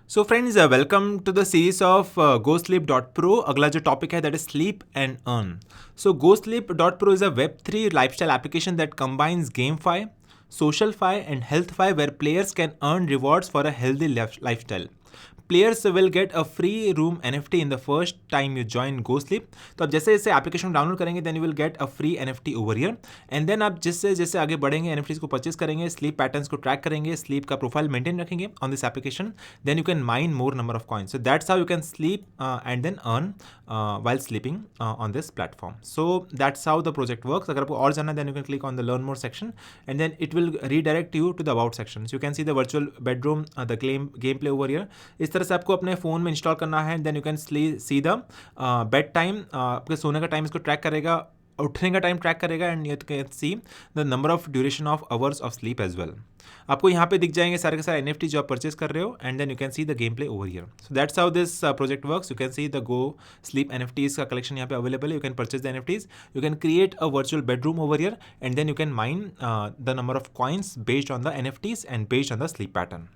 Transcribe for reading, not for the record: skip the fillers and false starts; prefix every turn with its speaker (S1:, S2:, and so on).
S1: So friends welcome to the series of gosleep.pro. अगला जो topic है that is sleep and earn. So gosleep.pro is a web3 lifestyle application that combines GameFi, SocialFi and HealthFi where players can earn rewards for a healthy lifestyle. Players will get a free room NFT in the first time you join GoSleep. तो आप जैसे जैसे application download करेंगे then you will get a free NFT over here. And then आप जैसे जैसे आगे बढ़ेंगे NFTs को परचेस करेंगे, स्लीप पैटर्न्स को ट्रैक करेंगे, स्लीप का प्रोफाइल मेंटेन रखेंगे on this application, then you can mine more number of coins. So that's how you can sleep and then earn while sleeping on this platform. So that's how the project works. अगर आपको और जानना है then you can click on the learn more section and then it will redirect you to the about section. So you can see the virtual bedroom, the gameplay over here. इस तरह से आपको अपने फ़ोन में install करना है. Then you can see the bed time, आपके सोने का टाइम इसको ट्रैक करेगा, उठने का टाइम ट्रैक करेगा and you can see the number of duration of hours of sleep as well. आपको यहाँ पे दिख जाएंगे सारे के सारे NFT जो आप परचेस कर रहे हो and then you can see the game play over here. So that's how this project works. You can see the go sleep NFTs का कलेक्शन यहाँ पे अवेलेबल है. You can purchase the NFTs, you can create a virtual bedroom over here and then you can mine the number of coins based on the NFTs and based on the sleep pattern.